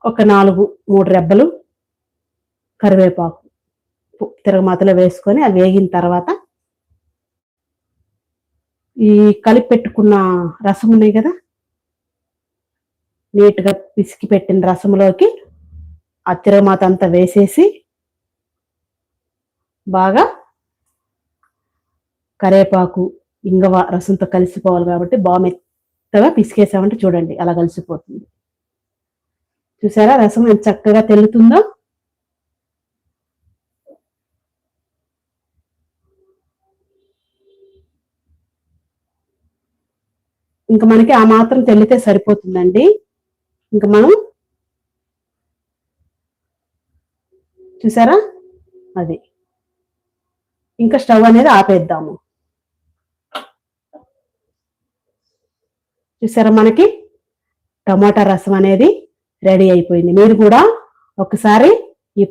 ఒక 3 రెబ్బలు కరివేపాకు తిరగమాతలో వేసుకొని అది వేగిన తర్వాత ఈ కలిపి పెట్టుకున్న రసం ఉన్నాయి కదా, నీట్గా పిసికి పెట్టిన రసంలోకి ఆ తిరగమాత అంతా వేసేసి బాగా కరివేపాకు ఇంగవ రసంతో కలిసిపోవాలి కాబట్టి బాగా మెత్తగా పిసికేసామంటే చూడండి అలా కలిసిపోతుంది. చూసారా రసం ఎంత చక్కగా తెల్లుతుందో. ఇంకా మనకి ఆ మాత్రం తెల్లితే సరిపోతుందండి. ఇంకా మనం చూసారా అది ఇంకా స్టవ్ అనేది ఆపేద్దాము. చూసారా మనకి టమాటా రసం అనేది రెడీ అయిపోయింది. మీరు కూడా ఒకసారి ఈ